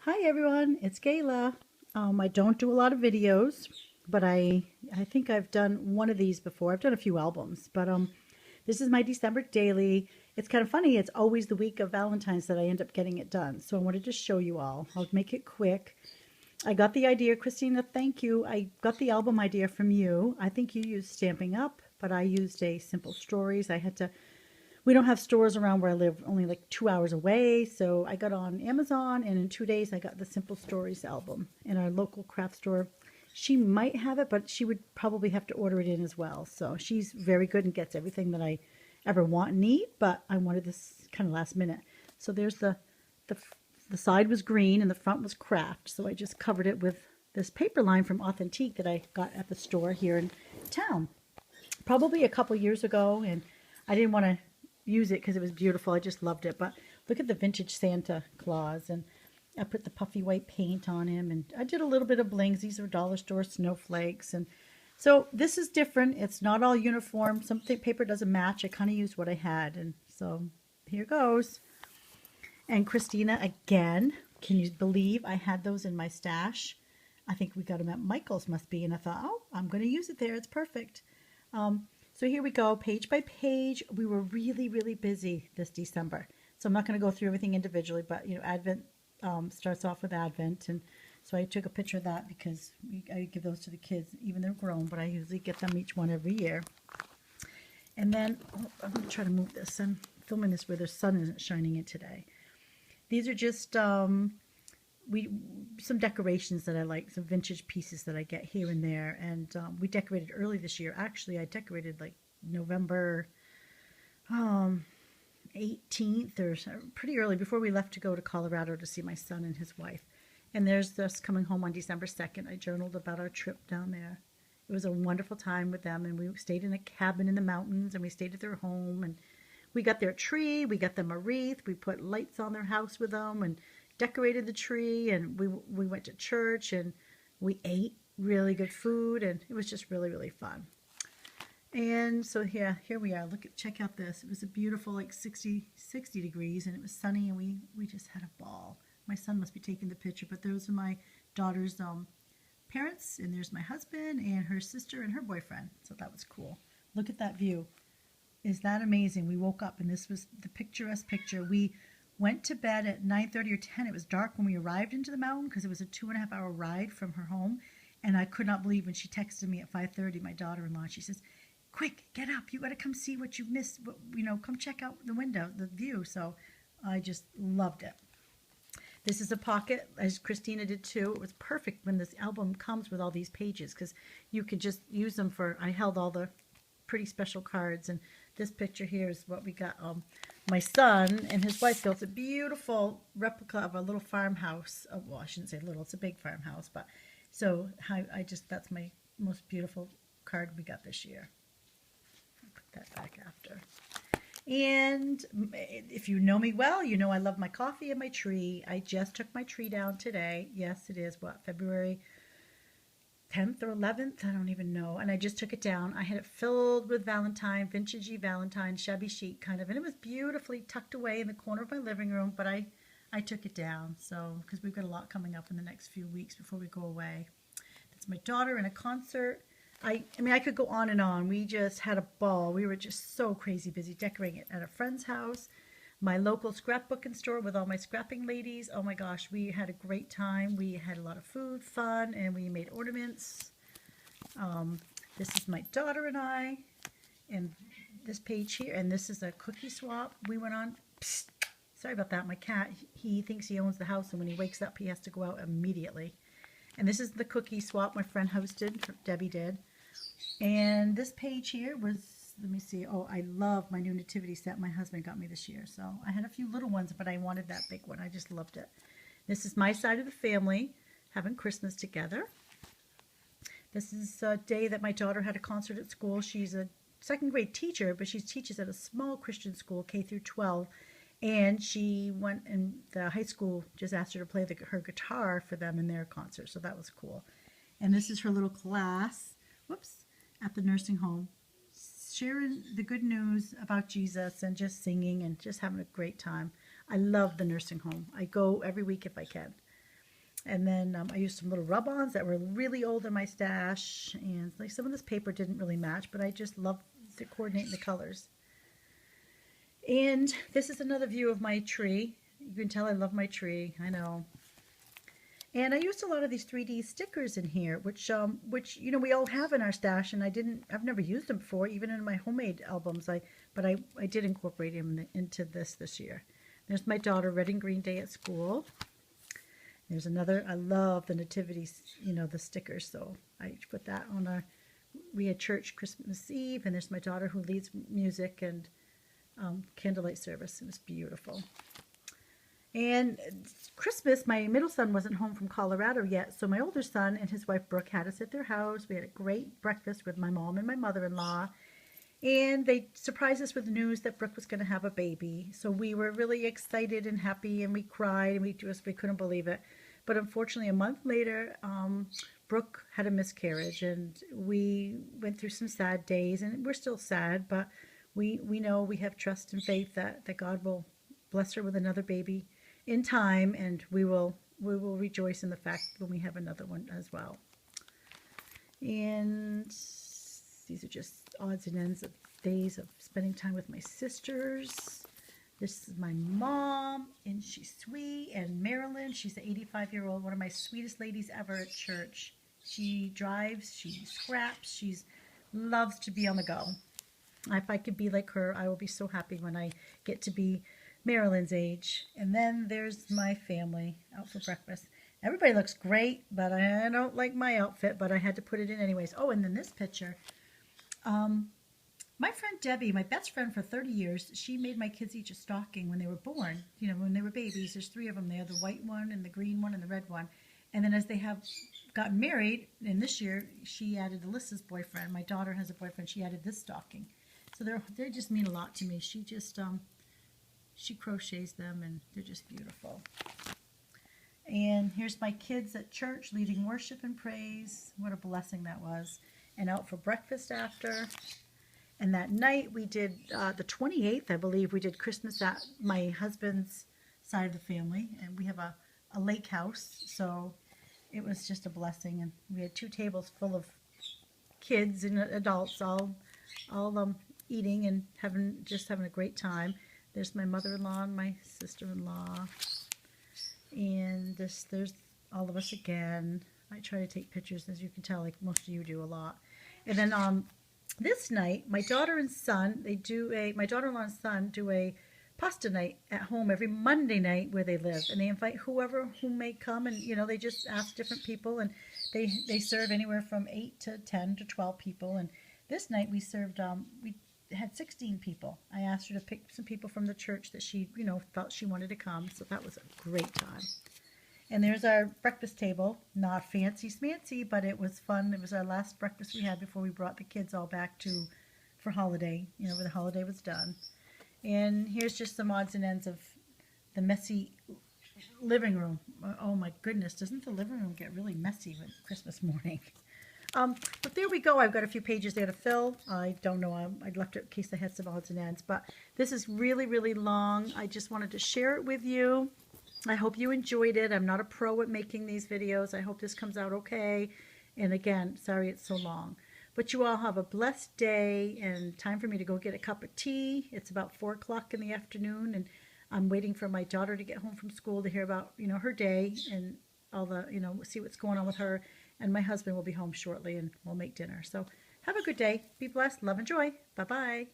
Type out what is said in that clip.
Hi everyone, it's Gayla. I don't do a lot of videos, but I think I've done one of these before. I've done a few albums, but this is my December daily. It's kind of funny. It's always the week of Valentine's that I end up getting it done. So I wanted to show you all. I'll make it quick. I got the idea, Christina, thank you. I got the album idea from you. I think you used Stamping Up, but I used a Simple Stories. We don't have stores around where I live, only like 2 hours away. So I got on Amazon, and in 2 days, I got the Simple Stories album in our local craft store. She might have it, but she would probably have to order it in as well. So she's very good and gets everything that I ever want and need, but I wanted this kind of last minute. So there's the, the side was green and the front was craft. So I just covered it with this paper line from Authentique that I got at the store here in town probably a couple years ago, and I didn't want to use it because it was beautiful. I just loved it. But look at the vintage Santa Claus, and I put the puffy white paint on him, and I did a little bit of blings. These are dollar store snowflakes, and so this is different. It's not all uniform. Some paper doesn't match. I kind of used what I had, and so here goes. And Christina, again, can you believe I had those in my stash? I think we got them at Michael's, must be, and I thought, oh, I'm going to use it there. It's perfect. So here we go, page by page. We were really, really busy this December. So I'm not going to go through everything individually, but Advent starts off with Advent, and so I took a picture of that because I give those to the kids, even they're grown, but I usually get them each one every year. And then I'm going to try to move this. I'm filming this where the sun isn't shining in today. These are just we some decorations that I like, some vintage pieces that I get here and there, and we decorated early this year. Actually, I decorated like November 18th or pretty early before we left to go to Colorado to see my son and his wife. And there's us coming home on December 2nd. I journaled about our trip down there. It was a wonderful time with them, and we stayed in a cabin in the mountains, and we stayed at their home, and we got their tree, we got them a wreath, we put lights on their house with them, and decorated the tree, and we went to church, and we ate really good food, and it was just really, really fun. And so here we are. Check out this. It was a beautiful, like 60 degrees, and it was sunny, and we just had a ball. My son must be taking the picture, but those are my daughter's parents, and there's my husband and her sister and her boyfriend. So that was cool. Look at that view. Is that amazing? We woke up, and this was the picturesque picture. We went to bed at 9:30 or 10. It was dark when we arrived into the mountain because it was a 2.5 hour ride from her home. And I could not believe when she texted me at 5:30, my daughter-in-law, she says, quick, get up. You got to come see what you missed. Come check out the window, the view. So I just loved it. This is a pocket, as Christina did too. It was perfect when this album comes with all these pages because you could just use them for, I held all the pretty special cards. And this picture here is what we got. My son and his wife built a beautiful replica of a little farmhouse. Oh, well, I shouldn't say little, it's a big farmhouse. But so that's my most beautiful card we got this year. I'll put that back after. And if you know me well, you know I love my coffee and my tree. I just took my tree down today. Yes, it is February 10th or 11th, I don't even know. And I just took it down. I had it filled with Valentine, vintagey Valentine, shabby chic kind of, and it was beautifully tucked away in the corner of my living room, but I took it down. So, because we've got a lot coming up in the next few weeks before we go away. That's my daughter in a concert. I mean, I could go on and on. We just had a ball. We were just so crazy busy decorating it at a friend's house. My local scrapbooking store with all my scrapping ladies. Oh my gosh, we had a great time. We had a lot of food, fun, and we made ornaments. This is my daughter and I, and this page here, and this is a cookie swap we went on. Psst, sorry about that. My cat, he thinks he owns the house, and when he wakes up, he has to go out immediately. And this is the cookie swap my friend hosted, Debbie did. And this page here was, let me see, oh, I love my new nativity set my husband got me this year. So I had a few little ones, but I wanted that big one. I just loved it. This is my side of the family having Christmas together. This is a day that my daughter had a concert at school. She's a second grade teacher, but she teaches at a small Christian school, K through 12. And she went, and the high school just asked her to play her guitar for them in their concert. So that was cool. And this is her little class, whoops, at the nursing home, sharing the good news about Jesus and just singing and just having a great time. I love the nursing home. I go every week if I can. And then I used some little rub-ons that were really old in my stash. And like some of this paper didn't really match, but I just love coordinating the colors. And this is another view of my tree. You can tell I love my tree. I know. And I used a lot of these 3D stickers in here, which you know we all have in our stash, and I've never used them before, even in my homemade albums. But I did incorporate them into this year. There's my daughter, Red and Green Day at School. There's another. I love the nativity, you know, the stickers. So I put that on we had church Christmas Eve, and there's my daughter who leads music and candlelight service. It was beautiful. And Christmas, my middle son wasn't home from Colorado yet, so my older son and his wife Brooke had us at their house. We had a great breakfast with my mom and my mother-in-law, and they surprised us with the news that Brooke was going to have a baby. So we were really excited and happy, and we cried, and we couldn't believe it. But unfortunately, a month later, Brooke had a miscarriage, and we went through some sad days, and we're still sad, but we know we have trust and faith that God will bless her with another baby in time, and we will rejoice in the fact when we have another one as well. And these are just odds and ends of days of spending time with my sisters. This is my mom, and she's sweet. And Marilyn, she's an 85-year-old, one of my sweetest ladies ever at church. She drives, she scraps, she loves to be on the go. If I could be like her, I will be so happy when I get to be Marilyn's age. And then there's my family out for breakfast. Everybody looks great, but I don't like my outfit, but I had to put it in anyways. Oh, and then this picture. My friend Debbie, my best friend for 30 years, she made my kids each a stocking when they were born. You know, when they were babies, there's 3 of them there, the white one and the green one and the red one. And then as they have gotten married, and this year she added Alyssa's boyfriend. My daughter has a boyfriend. She added this stocking. So they just mean a lot to me. She just she crochets them, and they're just beautiful. And here's my kids at church leading worship and praise. What a blessing that was. And out for breakfast after. And that night we did, the 28th, I believe, we did Christmas at my husband's side of the family. And we have a lake house, so it was just a blessing. And we had 2 tables full of kids and adults all eating and having a great time. There's my mother-in-law and my sister-in-law. And there's all of us again. I try to take pictures, as you can tell, like most of you do a lot. And then this night, my daughter and son, my daughter-in-law and son do a pasta night at home every Monday night where they live. And they invite who may come, and, you know, they just ask different people, and they serve anywhere from 8 to 10 to 12 people. And this night we served, we had 16 people. I asked her to pick some people from the church that she, you know, felt she wanted to come. So that was a great time. And there's our breakfast table. Not fancy smancy, but it was fun. It was our last breakfast we had before we brought the kids all back for holiday, you know, when the holiday was done. And here's just some odds and ends of the messy living room. Oh my goodness, doesn't the living room get really messy with Christmas morning? But there we go. I've got a few pages there to fill. I don't know. I'd left it in case I had some odds and ends. But this is really, really long. I just wanted to share it with you. I hope you enjoyed it. I'm not a pro at making these videos. I hope this comes out okay. And again, sorry it's so long. But you all have a blessed day, and time for me to go get a cup of tea. It's about 4 o'clock in the afternoon, and I'm waiting for my daughter to get home from school to hear about, you know, her day and all the, you know, see what's going on with her. And my husband will be home shortly, and we'll make dinner. So have a good day. Be blessed. Love and joy. Bye-bye.